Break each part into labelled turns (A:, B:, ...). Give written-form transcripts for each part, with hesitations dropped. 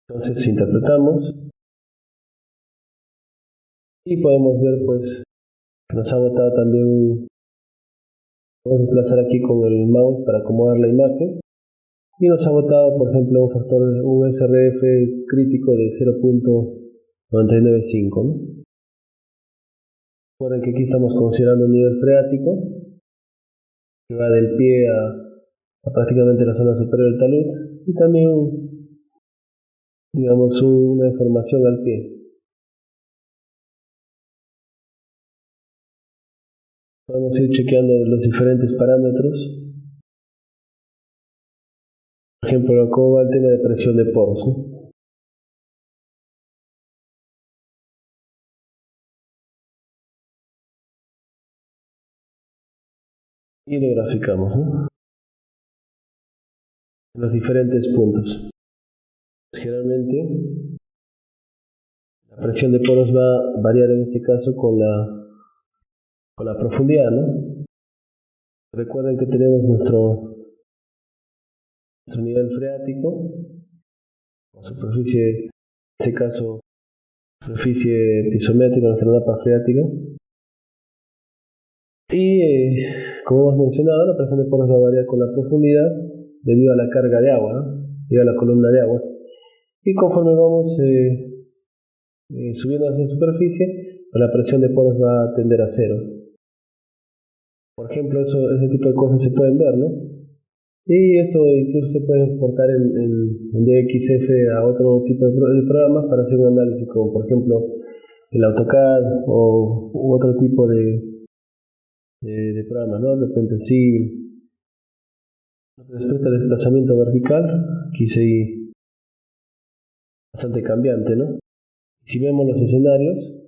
A: Entonces, si interpretamos y podemos ver pues que nos ha botado también. Vamos a desplazar aquí con el mouse para acomodar la imagen y nos ha botado, por ejemplo, un factor, un SRF crítico de 0.995, ¿no? Recuerden que aquí estamos considerando un nivel freático que va del pie a prácticamente la zona superior del talud y también, digamos, una deformación al pie. Podemos ir chequeando los diferentes parámetros. Por ejemplo, cómo va el tema de presión de poros, ¿no? Y lo graficamos, ¿no? En los diferentes puntos. Generalmente la presión de poros va a variar en este caso con la profundidad, ¿no? Recuerden que tenemos nuestro nivel freático, o superficie, en este caso, superficie pisométrica, nuestra napa freática. Y como hemos mencionado, la presión de poros va a variar con la profundidad debido a la carga de agua, ¿no? Debido a la columna de agua. Y conforme vamos subiendo hacia la superficie, la presión de poros va a tender a cero. Por ejemplo, ese tipo de cosas se pueden ver, ¿no? Y esto incluso se puede exportar en DXF a otro tipo de programas para hacer un análisis, como por ejemplo el AutoCAD u otro tipo de programas, ¿no? De repente sí, respecto al desplazamiento vertical, aquí sí bastante cambiante, ¿no? Si vemos los escenarios,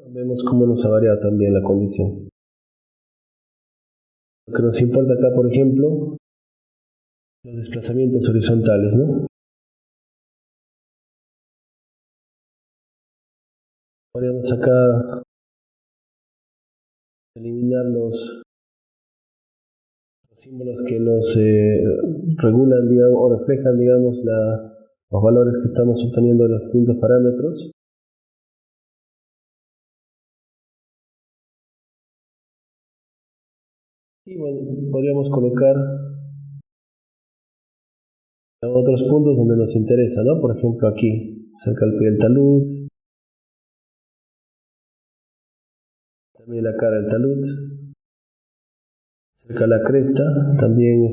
A: vemos cómo nos ha variado también la condición. Lo que nos importa acá, por ejemplo, los desplazamientos horizontales, ¿no? Podríamos acá eliminar los símbolos que nos regulan, digamos, o reflejan, digamos, los valores que estamos obteniendo de los distintos parámetros. Y bueno, podríamos colocar otros puntos donde nos interesa, ¿no? Por ejemplo, aquí, cerca del pie del talud, también la cara del talud, cerca de la cresta, también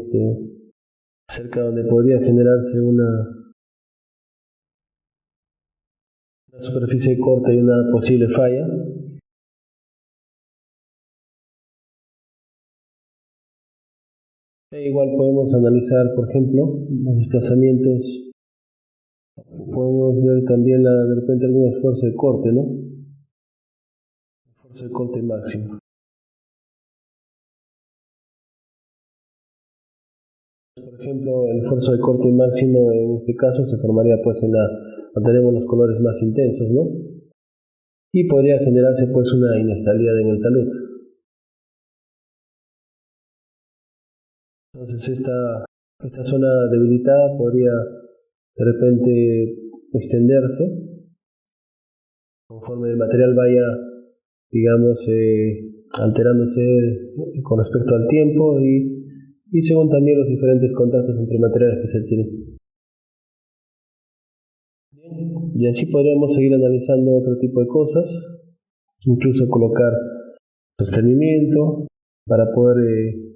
A: cerca donde podría generarse una superficie corta y una posible falla. E igual podemos analizar, por ejemplo, los desplazamientos. Podemos ver también de repente algún esfuerzo de corte, ¿no? Esfuerzo de corte máximo. Por ejemplo, el esfuerzo de corte máximo en este caso se formaría pues cuando tenemos los colores más intensos, ¿no? Y podría generarse pues una inestabilidad en el talud. Entonces esta zona debilitada podría de repente extenderse conforme el material vaya, digamos, alterándose con respecto al tiempo y según también los diferentes contactos entre materiales que se tienen. Y así podríamos seguir analizando otro tipo de cosas, incluso colocar sostenimiento para poder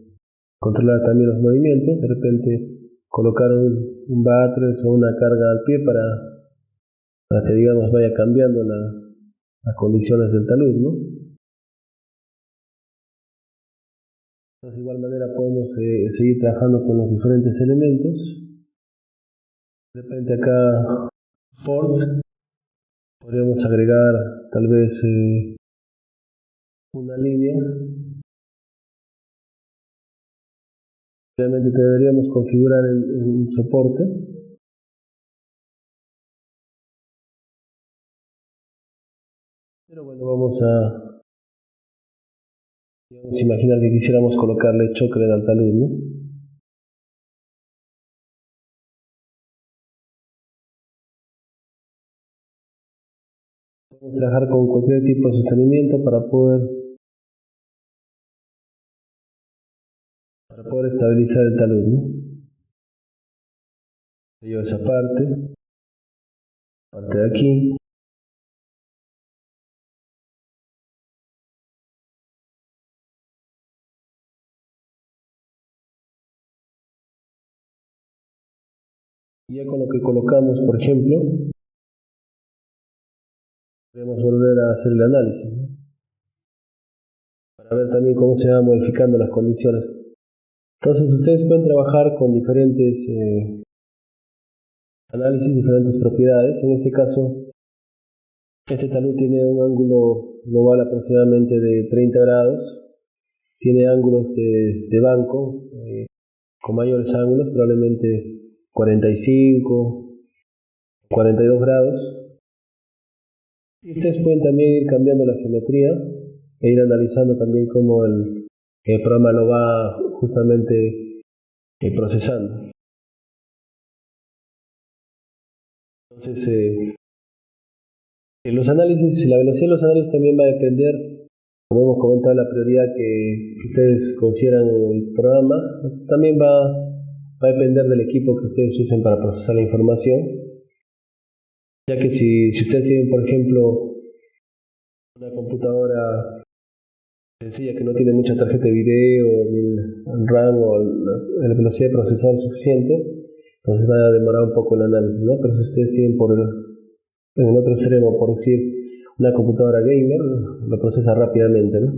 A: controlar también los movimientos, de repente colocar un buttress o una carga al pie para que digamos vaya cambiando las condiciones del talud, ¿no? Entonces, de igual manera podemos seguir trabajando con los diferentes elementos. De repente acá Ford, podríamos agregar tal vez una línea. Realmente deberíamos configurar el soporte. Pero bueno, vamos a Vamos a imaginar que quisiéramos colocarle chocred al talud, ¿no? Podemos trabajar con cualquier tipo de sostenimiento para poder estabilizar el talud, ¿no? Yo esa parte de aquí. Y ya con lo que colocamos, por ejemplo, podemos volver a hacer el análisis, ¿no? Para ver también cómo se van modificando las condiciones. Entonces ustedes pueden trabajar con diferentes análisis, diferentes propiedades. En este caso, este talud tiene un ángulo global aproximadamente de 30 grados. Tiene ángulos de banco con mayores ángulos, probablemente 45, 42 grados. Y ustedes pueden también ir cambiando la geometría e ir analizando también cómo el programa lo va justamente procesando. Entonces, los análisis, la velocidad de los análisis también va a depender, como hemos comentado, la prioridad que ustedes consideran en el programa. También va a depender del equipo que ustedes usen para procesar la información, ya que si ustedes tienen, por ejemplo, una computadora sencilla que no tiene mucha tarjeta de video, ni el RAM o la velocidad de procesador suficiente, entonces va a demorar un poco el análisis, ¿no? Pero si ustedes tienen en el otro extremo, por decir, una computadora gamer, lo procesa rápidamente, ¿no?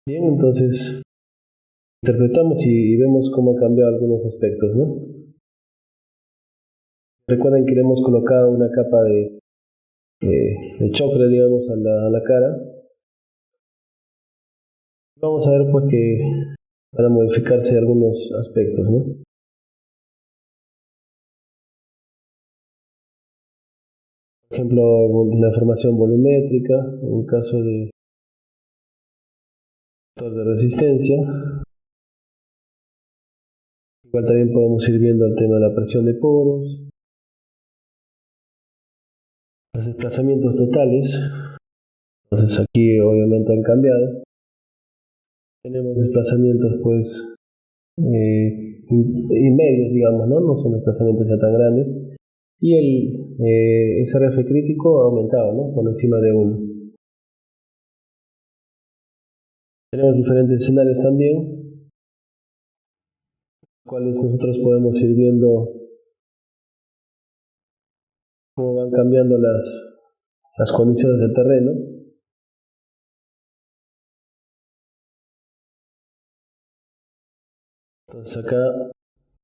A: Bien, entonces interpretamos y vemos cómo han cambiado algunos aspectos, ¿no? Recuerden que le hemos colocado una capa de chocre, digamos, a la cara. Vamos a ver pues que van a modificarse algunos aspectos, ¿no? Por ejemplo, la información volumétrica, en un caso de factor de resistencia. Igual también podemos ir viendo el tema de la presión de poros, los desplazamientos totales. Entonces aquí obviamente han cambiado. Tenemos desplazamientos pues medios, digamos, ¿no? No son desplazamientos ya tan grandes. Y el SRF crítico ha aumentado, ¿no? Por encima de 1. Tenemos diferentes escenarios también, cuales nosotros podemos ir viendo cómo van cambiando las condiciones del terreno. Entonces acá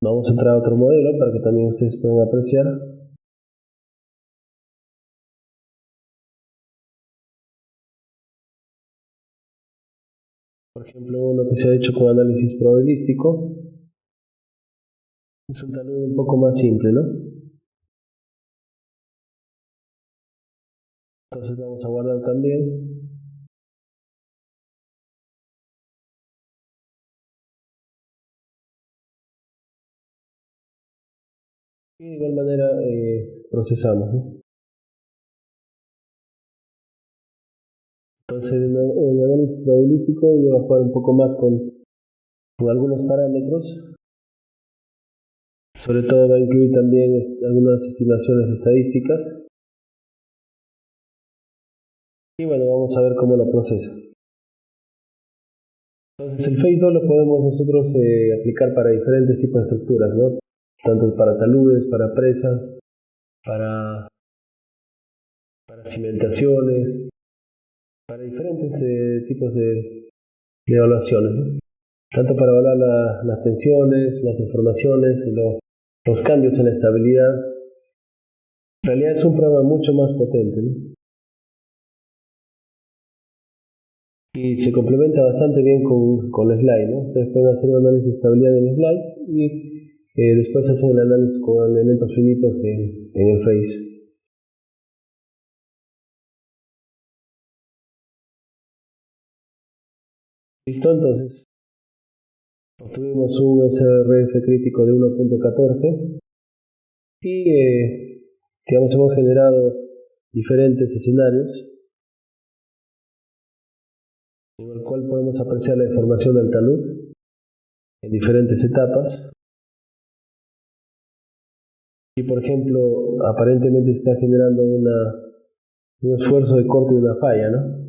A: vamos a entrar a otro modelo para que también ustedes puedan apreciar. Por ejemplo, uno que se ha hecho con análisis probabilístico. Es un talud un poco más simple, ¿no? Entonces vamos a guardar también. Y de igual manera procesamos, ¿no? Entonces el análisis probabilístico yo voy a jugar un poco más con algunos parámetros. Sobre todo va a incluir también algunas estimaciones estadísticas. Y bueno, vamos a ver cómo lo procesa. Entonces el Phase 2 lo podemos nosotros aplicar para diferentes tipos de estructuras, ¿no? Tanto para taludes, para presas, para cimentaciones, para diferentes tipos de evaluaciones, ¿no? Tanto para evaluar las tensiones, las deformaciones, los cambios en la estabilidad. En realidad es un programa mucho más potente, ¿no? Y se complementa bastante bien con el slide, ¿no? Ustedes pueden hacer un análisis de estabilidad en el slide y después hacen el análisis con elementos finitos en el Phase. Listo, entonces obtuvimos un SRF crítico de 1.14 y digamos hemos generado diferentes escenarios en el cual podemos apreciar la deformación del talud en diferentes etapas. Y por ejemplo, aparentemente se está generando un esfuerzo de corte de una falla, ¿no?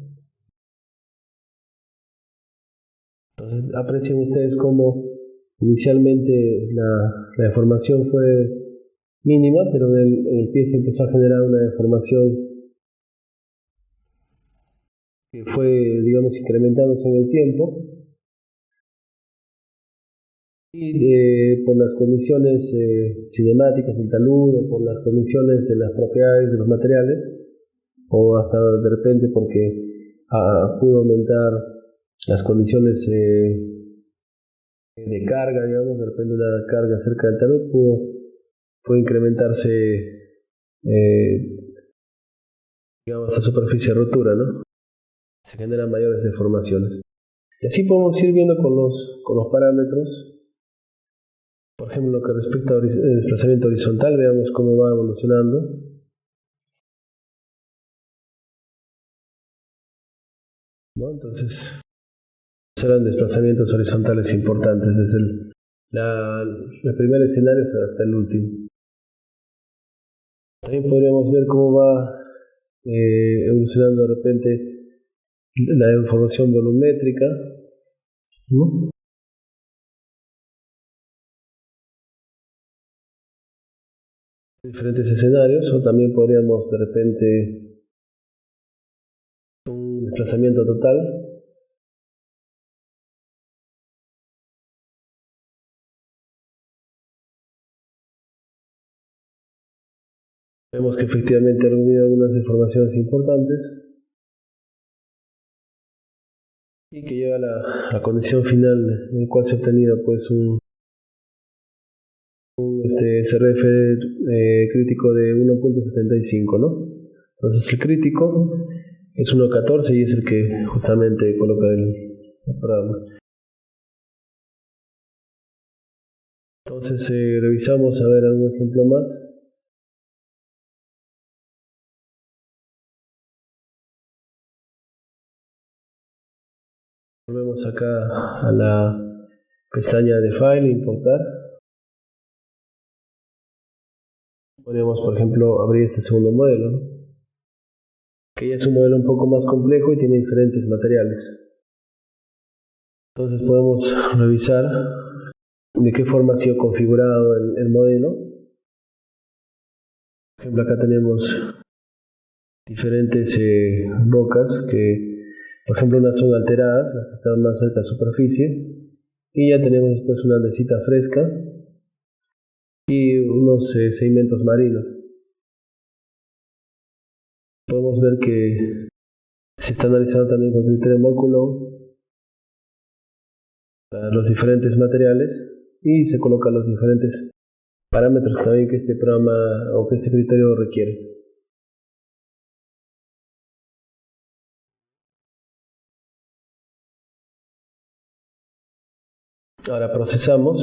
A: Entonces aprecien ustedes cómo inicialmente la deformación fue mínima, pero en el pie se empezó a generar una deformación que fue, digamos, incrementándose en el tiempo. Y por las condiciones cinemáticas del talud, o por las condiciones de las propiedades de los materiales, o hasta de repente porque pudo aumentar las condiciones de carga, digamos, de repente una carga cerca del talud pudo incrementarse, digamos, la superficie de rotura, ¿no? Se generan mayores deformaciones. Y así podemos ir viendo con los parámetros. Por ejemplo, lo que respecta al desplazamiento horizontal, veamos cómo va evolucionando. ¿No? Entonces, serán desplazamientos horizontales importantes desde el primer escenario hasta el último. También podríamos ver cómo va evolucionando de repente la deformación volumétrica, ¿no? Diferentes escenarios, o también podríamos de repente un desplazamiento total. Vemos que efectivamente ha habido algunas deformaciones importantes y que lleva a la condición final en la cual se ha obtenido pues un SRF crítico de 1.75, ¿no? Entonces el crítico es 1.14 y es el que justamente coloca el programa. Entonces revisamos a ver algún ejemplo más. Volvemos acá a la pestaña de File, Importar. Podríamos, por ejemplo, abrir este segundo modelo, ¿no? Que ya es un modelo un poco más complejo y tiene diferentes materiales. Entonces podemos revisar de qué forma ha sido configurado el modelo. Por ejemplo, acá tenemos diferentes rocas que, por ejemplo, unas son alteradas, las que están más cerca de la superficie, y ya tenemos después una andesita fresca y unos sedimentos marinos. Podemos ver que se está analizando también con criterio Mokulon los diferentes materiales y se colocan los diferentes parámetros también que este programa o que este criterio requiere. Ahora procesamos,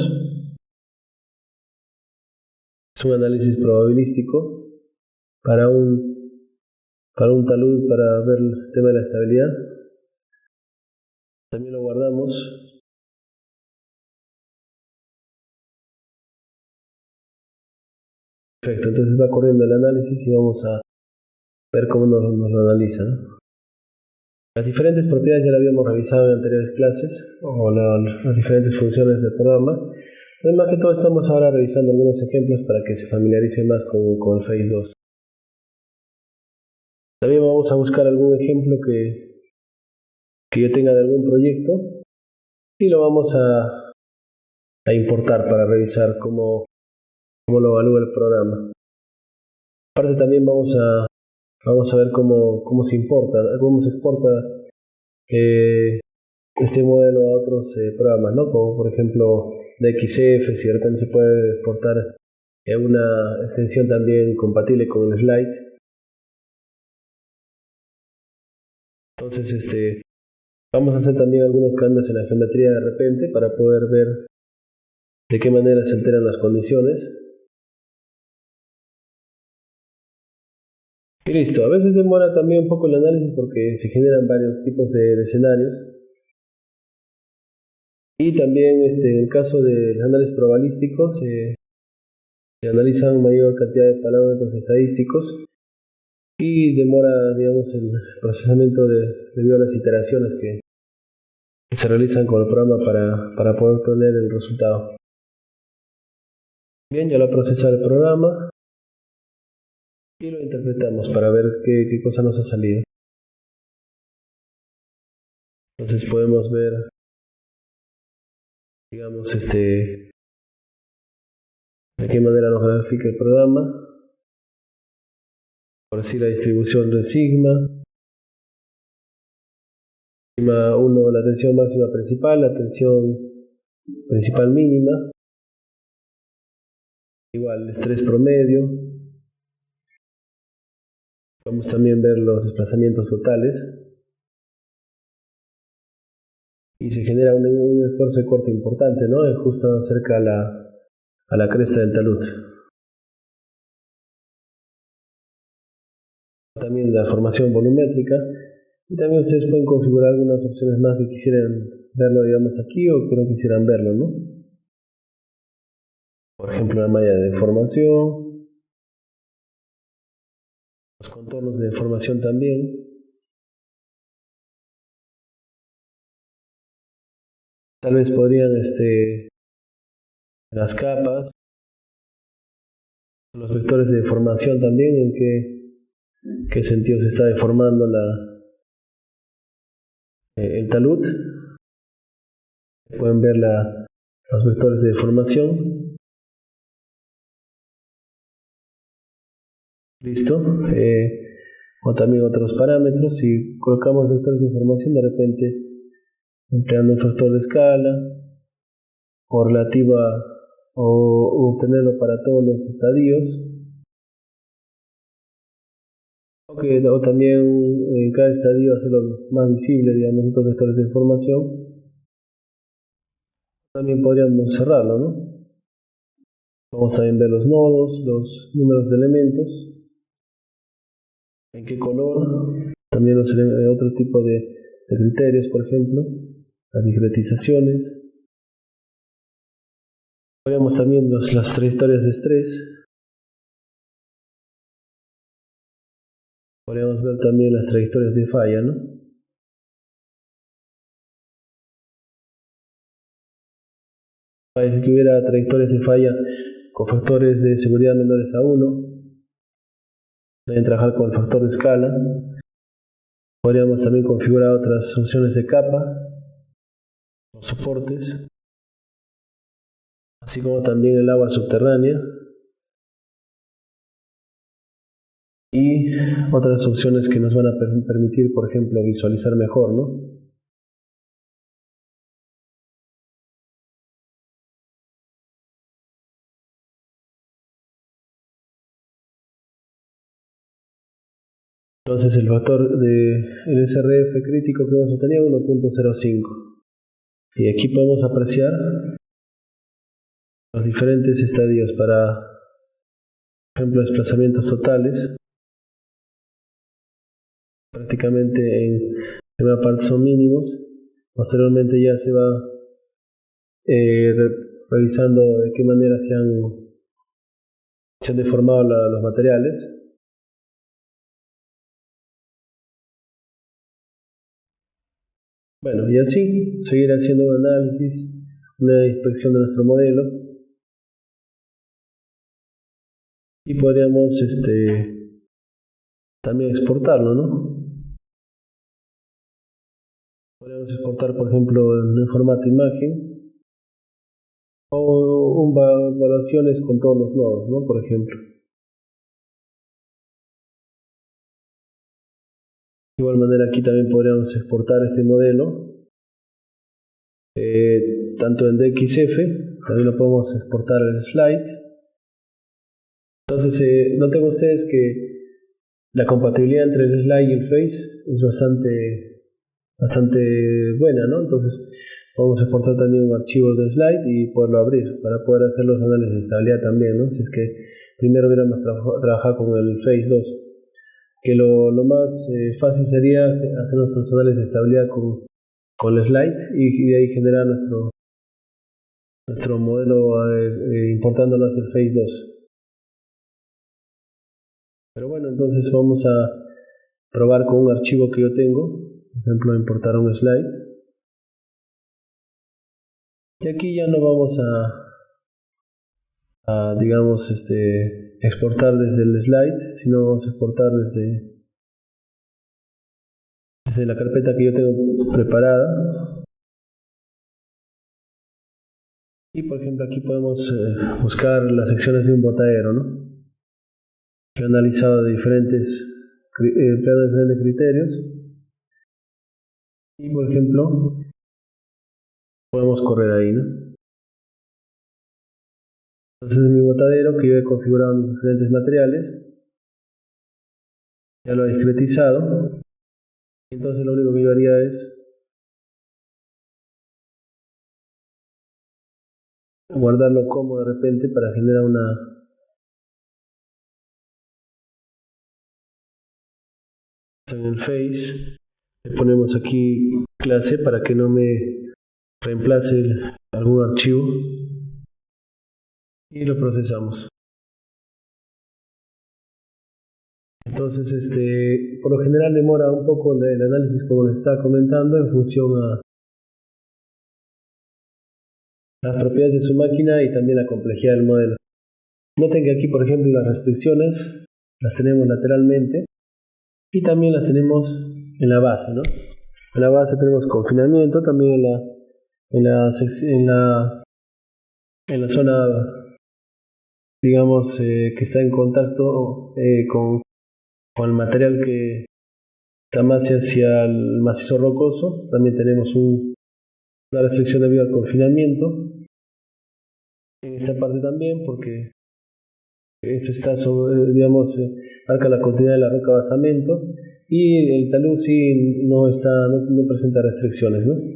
A: es un análisis probabilístico para un talud para ver el tema de la estabilidad. También lo guardamos. Perfecto, entonces va corriendo el análisis y vamos a ver cómo nos lo analiza, ¿no? Las diferentes propiedades ya las habíamos revisado en anteriores clases, o las diferentes funciones del programa. Entonces, más que todo estamos ahora revisando algunos ejemplos para que se familiarice más con el Phase 2. También vamos a buscar algún ejemplo que yo tenga de algún proyecto y lo vamos a importar para revisar cómo lo evalúa el programa. Aparte también vamos a ver cómo se exporta este modelo a otros programas, ¿no? Como por ejemplo DXF, si de repente se puede exportar una extensión también compatible con el slide. Entonces Vamos a hacer también algunos cambios en la geometría de repente para poder ver de qué manera se alteran las condiciones. Y listo, a veces demora también un poco el análisis porque se generan varios tipos de escenarios. Y también en el caso del análisis probabilístico se analizan mayor cantidad de parámetros estadísticos y demora, digamos, el procesamiento debido a las iteraciones que se realizan con el programa para poder obtener el resultado. Bien, ya lo ha procesado el programa y lo interpretamos para ver qué cosa nos ha salido. Entonces podemos ver, digamos, de qué manera nos grafica el programa. Por decir, la distribución de sigma 1, la tensión máxima principal, la tensión principal mínima, igual el estrés promedio. Vamos también a ver los desplazamientos totales y se genera un esfuerzo de corte importante, ¿no? Justo cerca a la cresta del talud. También la formación volumétrica, y también ustedes pueden configurar algunas opciones más que quisieran verlo, digamos, aquí, o que no quisieran verlo, ¿no? Por ejemplo, la malla de deformación, los contornos de deformación también. Tal vez podrían, las capas, los vectores de deformación también, en qué sentido se está deformando el talud. Pueden ver los vectores de deformación. Listo. O también otros parámetros. Si colocamos vectores de deformación, de repente empleando un factor de escala o relativa, o obtenerlo para todos los estadios. O también en cada estadio hacerlo más visible, digamos, estos vectores de deformación. También podríamos cerrarlo, ¿no? Vamos también ver los nodos, los números de elementos, en qué color, también otro tipo de criterios, por ejemplo, las discretizaciones. Podríamos también las trayectorias de estrés. Podríamos ver también las trayectorias de falla, ¿no? Parece que hubiera trayectorias de falla con factores de seguridad menores a 1. Deben trabajar con el factor de escala. Podríamos también configurar otras opciones de capa, los soportes, así como también el agua subterránea y otras opciones que nos van a permitir, por ejemplo, visualizar mejor, ¿no? Entonces el factor del SRF crítico que vamos a tener es 1.05 y aquí podemos apreciar los diferentes estadios para, por ejemplo, desplazamientos totales. Prácticamente en primera parte son mínimos. Posteriormente ya se va revisando de qué manera se han deformado los materiales. Bueno, y así seguir haciendo un análisis, una inspección de nuestro modelo, y podríamos también exportarlo, ¿no? Podríamos exportar, por ejemplo, en un formato imagen o evaluaciones con todos los nodos, ¿no? Por ejemplo. De igual manera aquí también podríamos exportar este modelo, tanto en DXF, también lo podemos exportar al slide. Entonces noten ustedes que la compatibilidad entre el slide y el face es bastante bastante buena, ¿no? Entonces vamos a exportar también un archivo de slide y poderlo abrir para poder hacer los análisis de estabilidad también, ¿no? Si es que primero hubiéramos trabajado con el Phase 2, que lo más fácil sería hacer nuestros análisis de estabilidad con el slide y de ahí generar nuestro modelo importándolo hacia el Phase 2. Pero bueno, entonces vamos a probar con un archivo que yo tengo, por ejemplo, importar un slide. Y aquí ya no vamos digamos, exportar desde el slide, sino vamos a exportar desde la carpeta que yo tengo preparada. Y por ejemplo aquí podemos buscar las secciones de un botadero, ¿no? Que he analizado de diferentes criterios. Y por ejemplo podemos correr ahí, ¿no? Entonces mi botadero que yo he configurado en diferentes materiales, ya lo he discretizado. Entonces lo único que yo haría es guardarlo como de repente para generar en el face. Le ponemos aquí clase para que no me reemplace algún archivo y lo procesamos. Entonces, por lo general demora un poco el análisis, como les estaba comentando, en función a las propiedades de su máquina y también la complejidad del modelo. Noten que aquí, por ejemplo, las restricciones las tenemos lateralmente y también las tenemos en la base, ¿no? En la base tenemos confinamiento, también en la zona, digamos, que está en contacto con el material que está más hacia el macizo rocoso. También tenemos una restricción debido al confinamiento en esta parte también, porque esto está sobre, digamos, marca la continuidad de la roca basamento, y el talud sí no presenta restricciones, ¿no?